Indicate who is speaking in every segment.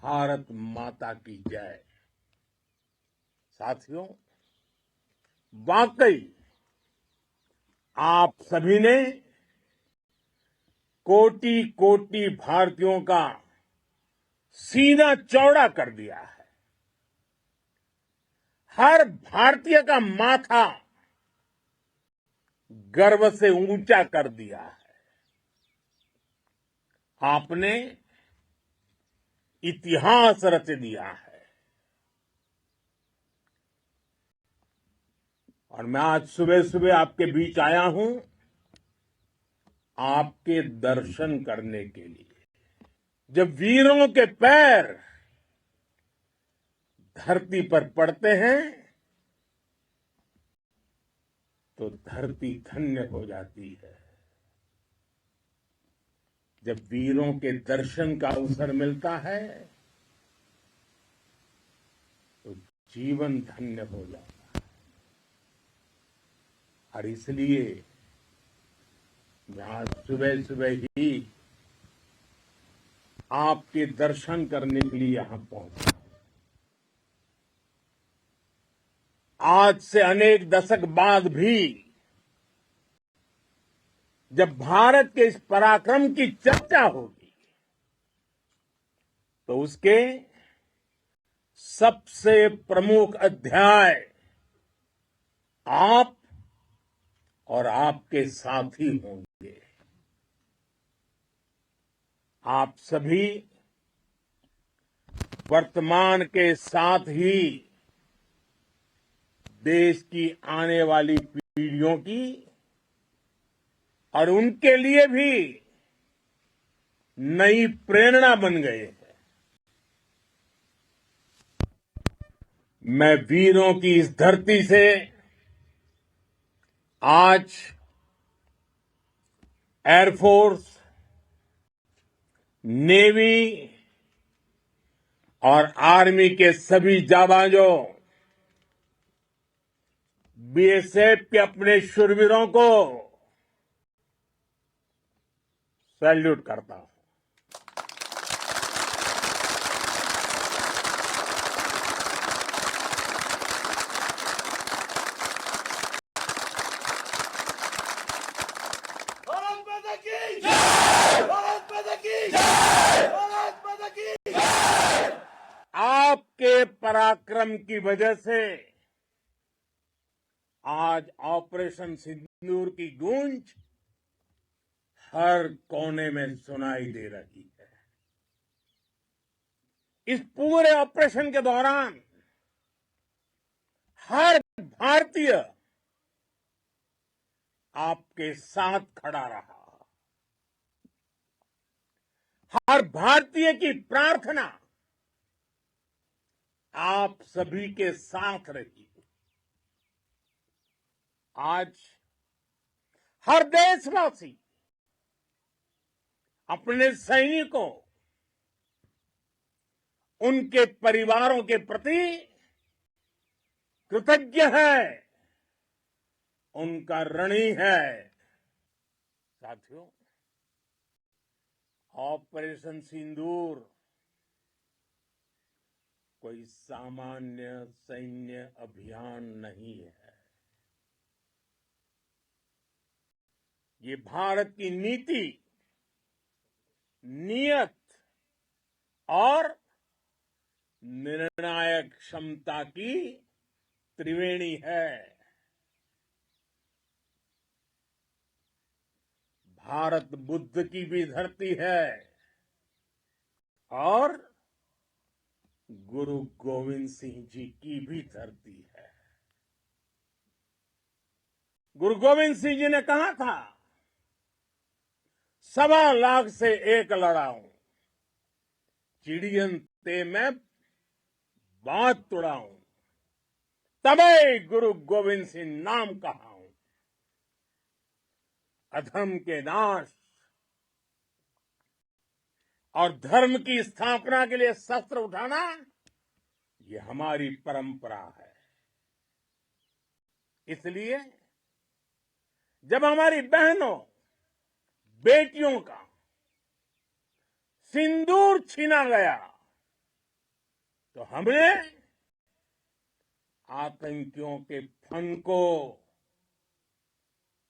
Speaker 1: भारत माता की जय। साथियों, वाकई आप सभी ने कोटि कोटि भारतीयों का सीना चौड़ा कर दिया है। हर भारतीय का माथा गर्व से ऊंचा कर दिया है। आपने इतिहास रच दिया है। और मैं आज सुबह सुबह आपके बीच आया हूं आपके दर्शन करने के लिए। जब वीरों के पैर धरती पर पड़ते हैं तो धरती धन्य हो जाती है। जब वीरों के दर्शन का अवसर मिलता है तो जीवन धन्य हो जाता है। और इसलिए मैं आज सुबह सुबह ही आपके दर्शन करने के लिए यहां पहुंचा। आज से अनेक दशक बाद भी जब भारत के इस पराक्रम की चर्चा होगी तो उसके सबसे प्रमुख अध्याय आप और आपके साथी होंगे। आप सभी वर्तमान के साथ ही देश की आने वाली पीढ़ियों की और उनके लिए भी नई प्रेरणा बन गए हैं। मैं वीरों की इस धरती से आज एयरफोर्स, नेवी और आर्मी के सभी जाबाजों, बीएसएफ के अपने शूरवीरों को सैल्यूट करता हूं।
Speaker 2: भारत माता की जय! भारत माता की जय! भारत माता की जय!
Speaker 1: आपके पराक्रम की वजह से आज ऑपरेशन सिंदूर की गूंज हर कोने में सुनाई दे रही है। इस पूरे ऑपरेशन के दौरान हर भारतीय आपके साथ खड़ा रहा। हर भारतीय की प्रार्थना आप सभी के साथ रही। आज हर देशवासी अपने सैनिकों, उनके परिवारों के प्रति कृतज्ञ है, उनका ऋणी है। साथियों, ऑपरेशन सिंदूर कोई सामान्य सैन्य अभियान नहीं है। ये भारत की नीति, नियत और निर्णायक क्षमता की त्रिवेणी है। भारत बुद्ध की भी धरती है और गुरु गोविंद सिंह जी की भी धरती है। गुरु गोविंद सिंह जी ने कहा था, 1.25 लाख से एक लड़ाऊं, चिड़ियन ते मैं बात तुड़ाऊं, तबे गुरु गोविंद सिंह नाम कहाऊं। अधर्म के नाश और धर्म की स्थापना के लिए शस्त्र उठाना, ये हमारी परंपरा है। इसलिए जब हमारी बहनों, बेटियों का सिंदूर छीना गया तो हमने आतंकियों के फन को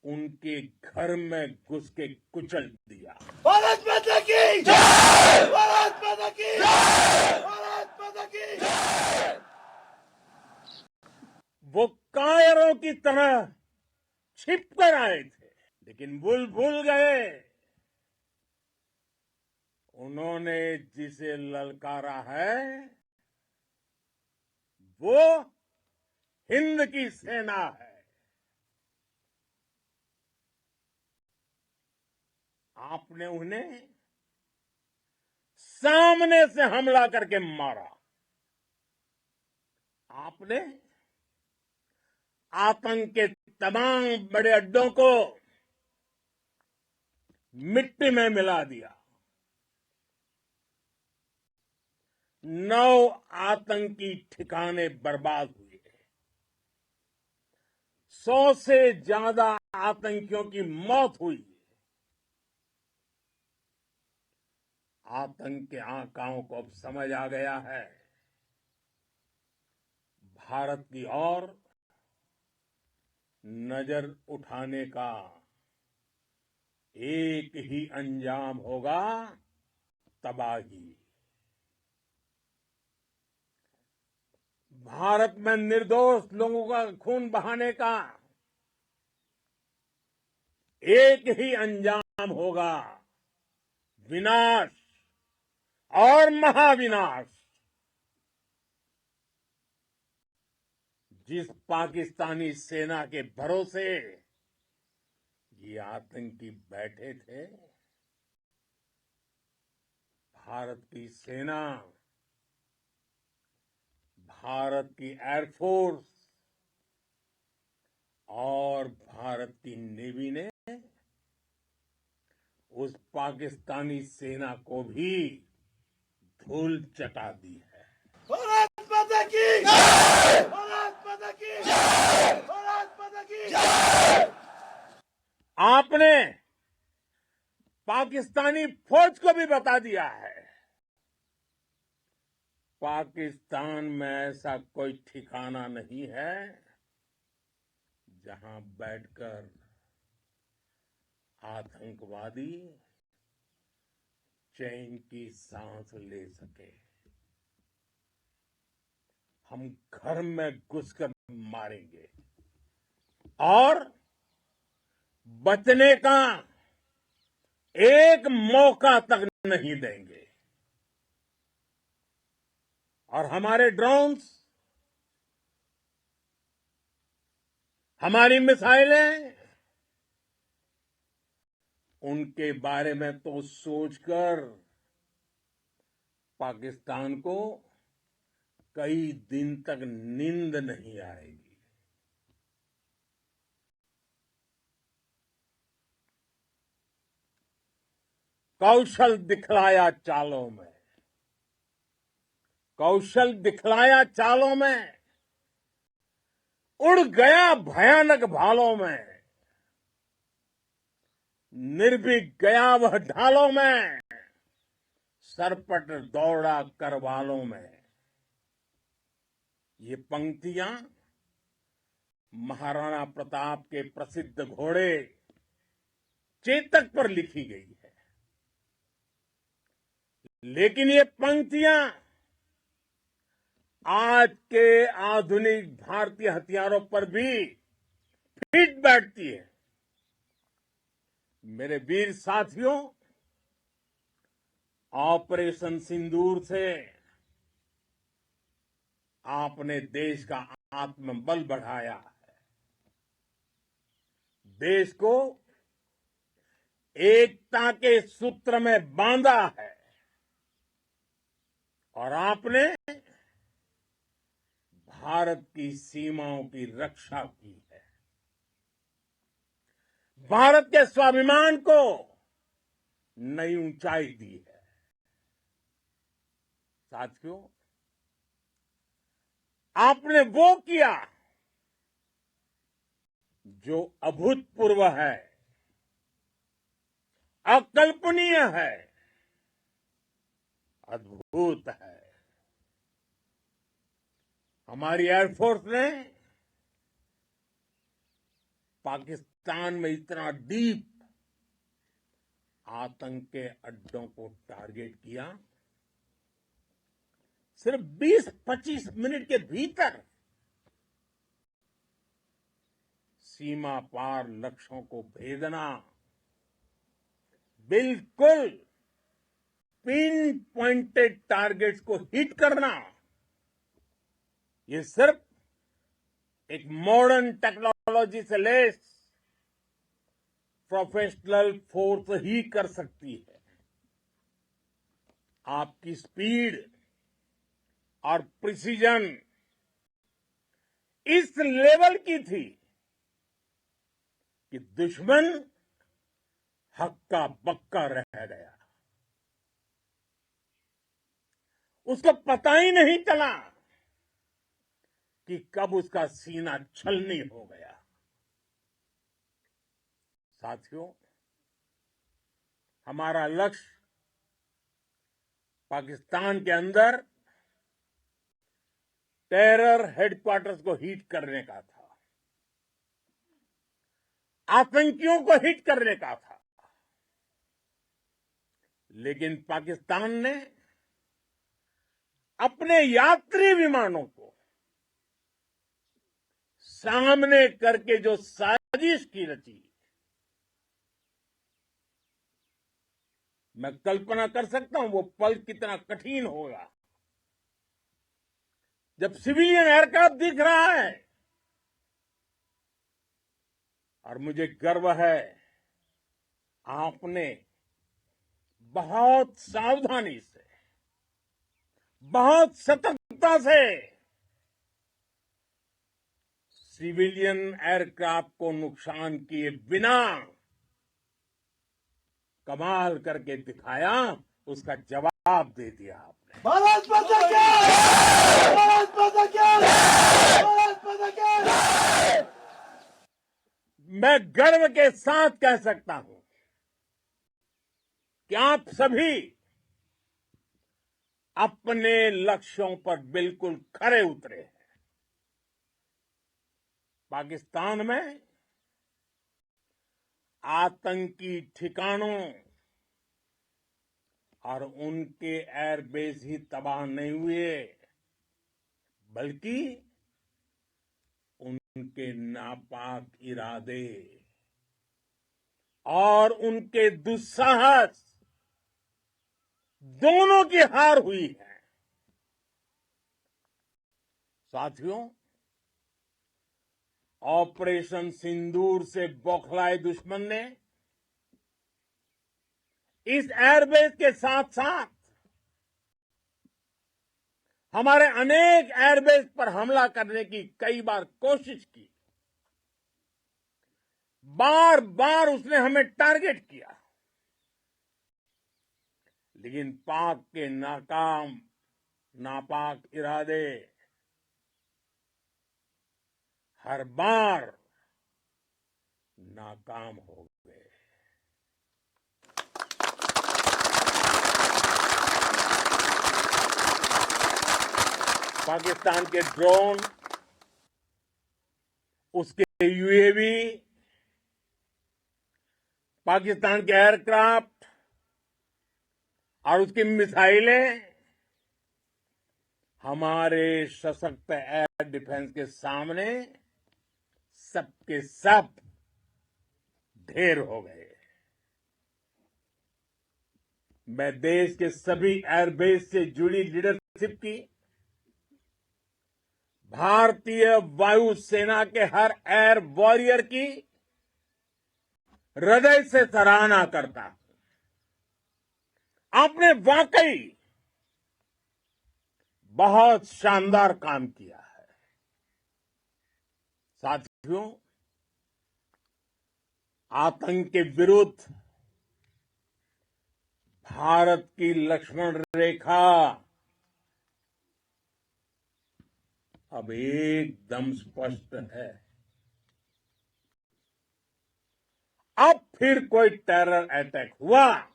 Speaker 1: उनके घर में घुस के कुचल दिया।
Speaker 2: भारत माता की जय! भारत माता की जय! भारत माता की जय!
Speaker 1: वो कायरों की तरह छिप कर आए थे, लेकिन भूल गए उन्होंने जिसे ललकारा है वो हिंद की सेना है। आपने उन्हें सामने से हमला करके मारा। आपने आतंक के तमाम बड़े अड्डों को मिट्टी में मिला दिया। 9 आतंकी ठिकाने बर्बाद हुए। 100 से ज्यादा आतंकियों की मौत हुई। आतंक के आकाओं को अब समझ आ गया है भारत की ओर नजर उठाने का एक ही अंजाम होगा, तबाही। भारत में निर्दोष लोगों का खून बहाने का एक ही अंजाम होगा, विनाश और महाविनाश। जिस पाकिस्तानी सेना के भरोसे ये आतंकी बैठे थे, भारत की सेना, भारत की एयरफोर्स और भारत की नेवी ने उस पाकिस्तानी सेना को भी धूल चटा दी है।
Speaker 2: भारत माता की जय! भारत माता की जय! भारत माता की जय!
Speaker 1: आपने पाकिस्तानी फौज को भी बता दिया है, पाकिस्तान में ऐसा कोई ठिकाना नहीं है जहां बैठकर आतंकवादी चैन की सांस ले सके। हम घर में घुसकर मारेंगे और बचने का एक मौका तक नहीं देंगे। और हमारे ड्रोन्स, हमारी मिसाइलें, उनके बारे में तो सोचकर पाकिस्तान को कई दिन तक नींद नहीं आएगी। कौशल दिखलाया चालों में, कौशल दिखलाया चालों में, उड़ गया भयानक भालों में, निर्भीक गया वह ढालों में, सरपट दौड़ा करवालों में। ये पंक्तियां महाराणा प्रताप के प्रसिद्ध घोड़े चेतक पर लिखी गई है, लेकिन ये पंक्तियां आज के आधुनिक भारतीय हथियारों पर भी फिट बैठती है। मेरे वीर साथियों, ऑपरेशन सिंदूर से आपने देश का आत्मबल बढ़ाया है, देश को एकता के सूत्र में बांधा है और आपने भारत की सीमाओं की रक्षा की है। भारत के स्वाभिमान को नई ऊंचाई दी है। साथियों, आपने वो किया जो अभूतपूर्व है, अकल्पनीय है, अद्भुत है। हमारी एयरफोर्स ने पाकिस्तान में इतना डीप आतंक के अड्डों को टारगेट किया, सिर्फ 20-25 मिनट के भीतर सीमा पार लक्ष्यों को भेदना, बिल्कुल पिन पॉइंटेड टारगेट्स को हिट करना, ये सिर्फ एक मॉडर्न टेक्नोलॉजी से लेस प्रोफेशनल फोर्स ही कर सकती है। आपकी स्पीड और प्रिसीजन इस लेवल की थी कि दुश्मन हक्का बक्का रह गया। उसको पता ही नहीं चला कि कब उसका सीना छलनी हो गया। साथियों, हमारा लक्ष्य पाकिस्तान के अंदर टेरर हेडक्वार्टर्स को हिट करने का था, आतंकियों को हिट करने का था। लेकिन पाकिस्तान ने अपने यात्री विमानों को सामने करके जो साजिश की रची, मैं कल्पना कर सकता हूं वो पल कितना कठिन होगा जब सिविलियन एयरक्राफ्ट दिख रहा है। और मुझे गर्व है, आपने बहुत सावधानी से, बहुत सतर्कता से सिविलियन एयरक्राफ्ट को नुकसान किए बिना कमाल करके दिखाया, उसका जवाब दे दिया आपने।
Speaker 2: भारत माता की! भारत माता की! भारत माता की!
Speaker 1: मैं गर्व के साथ कह सकता हूं कि आप सभी अपने लक्ष्यों पर बिल्कुल खरे उतरे हैं। पाकिस्तान में आतंकी ठिकानों और उनके एयरबेस ही तबाह नहीं हुए, बल्कि उनके नापाक इरादे और उनके दुस्साहस दोनों की हार हुई है। साथियों, ऑपरेशन सिंदूर से बौखलाए दुश्मन ने इस एयरबेस के साथ साथ हमारे अनेक एयरबेस पर हमला करने की कई बार कोशिश की। बार बार उसने हमें टारगेट किया, लेकिन पाक के नापाक इरादे हर बार नाकाम हो गए। पाकिस्तान के ड्रोन, उसके यूएवी, पाकिस्तान के एयरक्राफ्ट और उसकी मिसाइलें हमारे सशक्त एयर डिफेंस के सामने सबके सब ढेर हो गए। मैं देश के सभी एयरबेस से जुड़ी लीडरशिप की, भारतीय वायुसेना के हर एयर वॉरियर की हृदय से सराहना करता हूं। आपने वाकई बहुत शानदार काम किया है। साथियों, आतंक के विरुद्ध भारत की लक्ष्मण रेखा अब एकदम स्पष्ट है। अब फिर कोई टेरर अटैक हुआ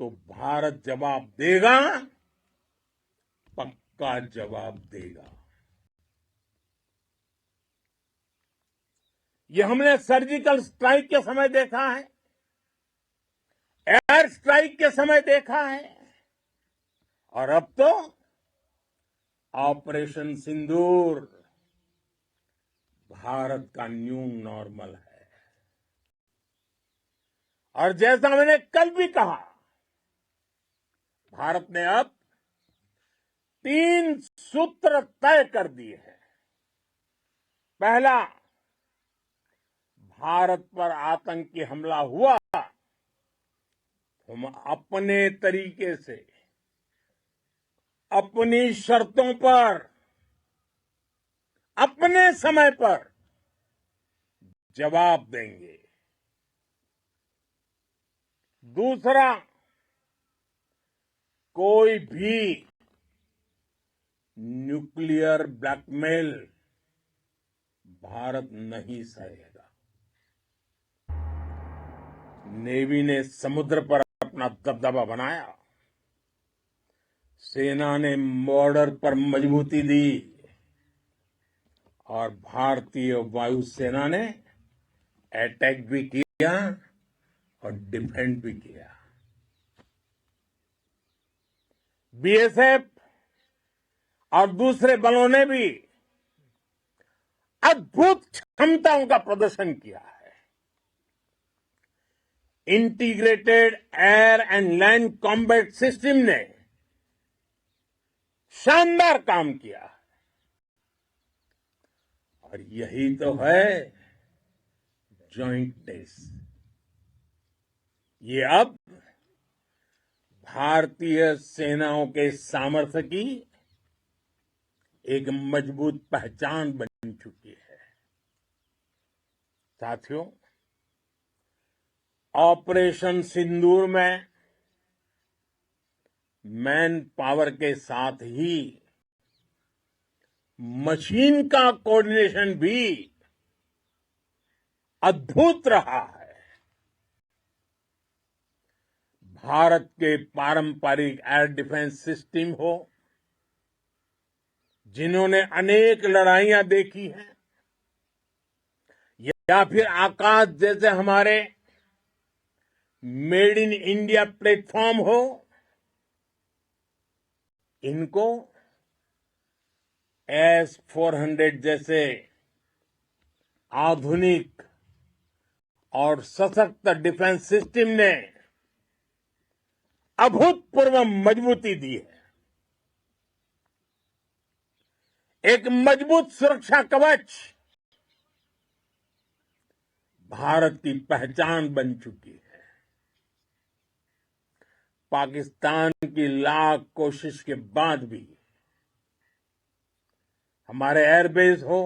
Speaker 1: तो भारत जवाब देगा, पक्का। का जवाब देगा। ये हमने सर्जिकल स्ट्राइक के समय देखा है, एयर स्ट्राइक के समय देखा है, और अब तो ऑपरेशन सिंदूर भारत का न्यू नॉर्मल है। और जैसा मैंने कल भी कहा, भारत ने अब 3 सूत्र तय कर दिए हैं। पहला, भारत पर आतंकी हमला हुआ, हम अपने तरीके से, अपनी शर्तों पर, अपने समय पर जवाब देंगे। दूसरा, कोई भी न्यूक्लियर ब्लैकमेल भारत नहीं सहेगा। नेवी ने समुद्र पर अपना दबदबा बनाया, सेना ने बॉर्डर पर मजबूती दी, और भारतीय वायुसेना ने अटैक भी किया और डिफेंड भी किया। बीएसएफ और दूसरे बलों ने भी अद्भुत क्षमताओं का प्रदर्शन किया है। Integrated air and land combat system ने शानदार काम किया है। और यही तो है जॉइंटनेस। ये अब भारतीय सेनाओं के सामर्थ्य की एक मजबूत पहचान बन चुकी है। साथियों, ऑपरेशन सिंदूर में मैन पावर के साथ ही मशीन का कोऑर्डिनेशन भी अद्भुत रहा है। भारत के पारंपरिक एयर डिफेंस सिस्टम हो, जिन्होंने अनेक लड़ाइयां देखी हैं, या फिर आकाश जैसे हमारे मेड इन इंडिया प्लेटफॉर्म हो, इनको S-400 जैसे आधुनिक और सशक्त डिफेंस सिस्टम ने अभूतपूर्व मजबूती दी है। एक मजबूत सुरक्षा कवच भारत की पहचान बन चुकी है। पाकिस्तान की लाख कोशिश के बाद भी हमारे एयरबेस हो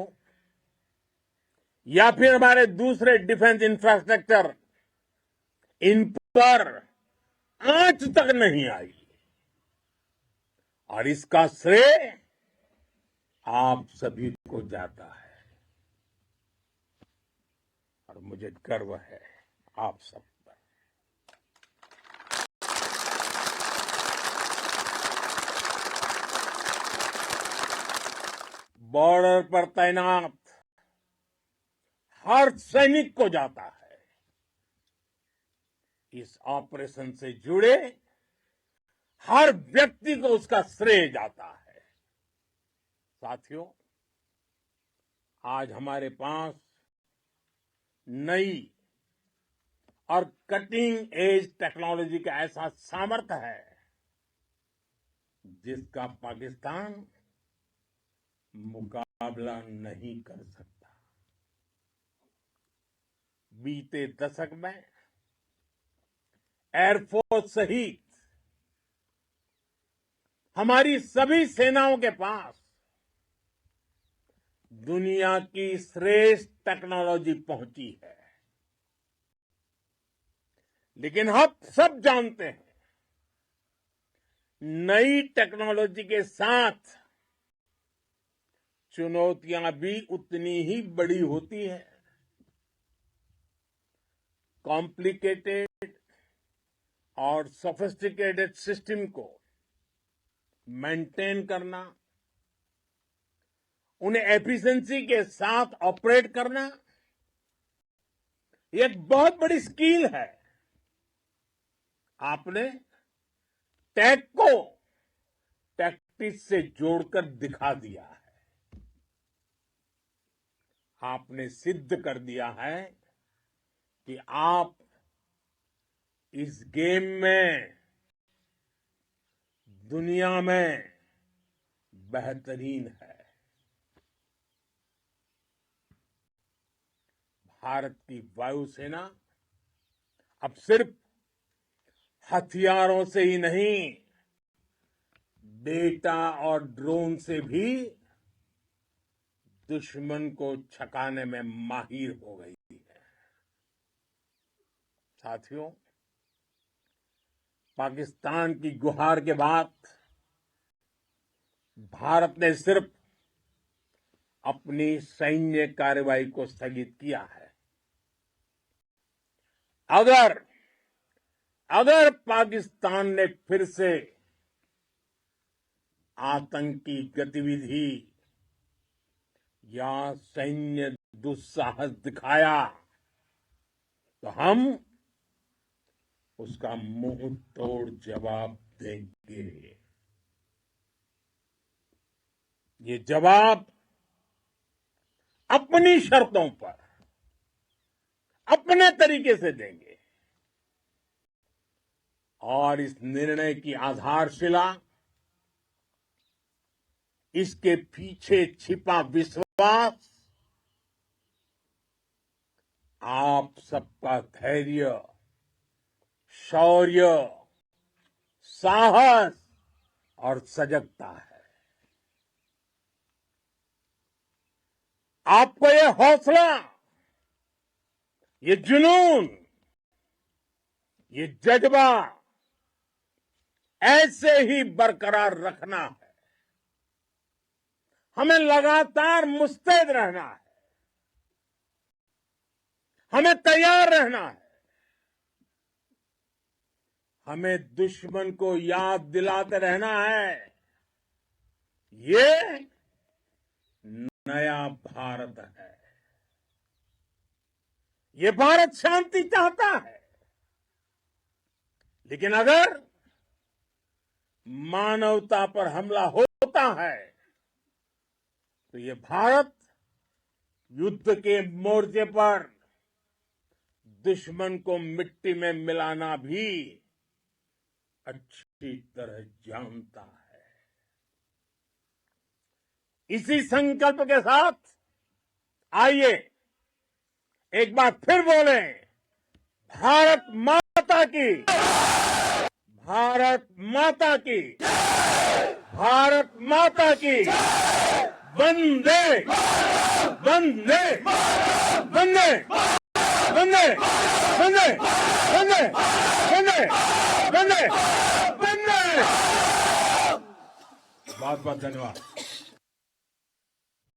Speaker 1: या फिर हमारे दूसरे डिफेंस इंफ्रास्ट्रक्चर, इन पर आंच तक नहीं आई। और इसका श्रेय आप सभी को जाता है, और मुझे गर्व है आप सब पर। बॉर्डर पर तैनात हर सैनिक को जाता है। इस ऑपरेशन से जुड़े हर व्यक्ति को उसका श्रेय जाता है। साथियों, आज हमारे पास नई और कटिंग एज टेक्नोलॉजी का ऐसा सामर्थ्य है जिसका पाकिस्तान मुकाबला नहीं कर सकता। बीते दशक में एयरफोर्स सहित हमारी सभी सेनाओं के पास दुनिया की श्रेष्ठ टेक्नोलॉजी पहुंची है। लेकिन हम सब जानते हैं, नई टेक्नोलॉजी के साथ चुनौतियां भी उतनी ही बड़ी होती हैं। कॉम्प्लिकेटेड और सोफिस्टिकेटेड सिस्टम को मेंटेन करना, उन्हें एफिशिएंसी के साथ ऑपरेट करना, ये एक बहुत बड़ी स्किल है। आपने टेक को टैक्टिक्स से जोड़कर दिखा दिया है। आपने सिद्ध कर दिया है कि आप इस गेम में दुनिया में बेहतरीन है। भारत की वायुसेना अब सिर्फ हथियारों से ही नहीं, डेटा और ड्रोन से भी दुश्मन को छकाने में माहिर हो गई है। साथियों, पाकिस्तान की गुहार के बाद भारत ने सिर्फ अपनी सैन्य कार्रवाई को स्थगित किया है। अगर पाकिस्तान ने फिर से आतंकी गतिविधि या सैन्य दुस्साहस दिखाया तो हम उसका मुंह तोड़ जवाब देंगे। ये जवाब अपनी शर्तों पर, अपने तरीके से देंगे। और इस निर्णय की आधारशिला, इसके पीछे छिपा विश्वास आप सबका धैर्य, शौर्य, साहस और सजगता है। आपको ये हौसला, ये जुनून, ये जज्बा ऐसे ही बरकरार रखना है। हमें लगातार मुस्तैद रहना है, हमें तैयार रहना है। हमें दुश्मन को याद दिलाते रहना है, ये नया भारत है। ये भारत शांति चाहता है, लेकिन अगर मानवता पर हमला होता है तो ये भारत युद्ध के मोर्चे पर दुश्मन को मिट्टी में मिलाना भी अच्छी तरह जानता है। इसी संकल्प के साथ आइए एक बार फिर बोलें, भारत माता की, भारत माता की, भारत माता की, वंदे वंदे वंदे वंदे वंदे वंदे वंदे वंदे वंदे। बहुत बहुत धन्यवाद।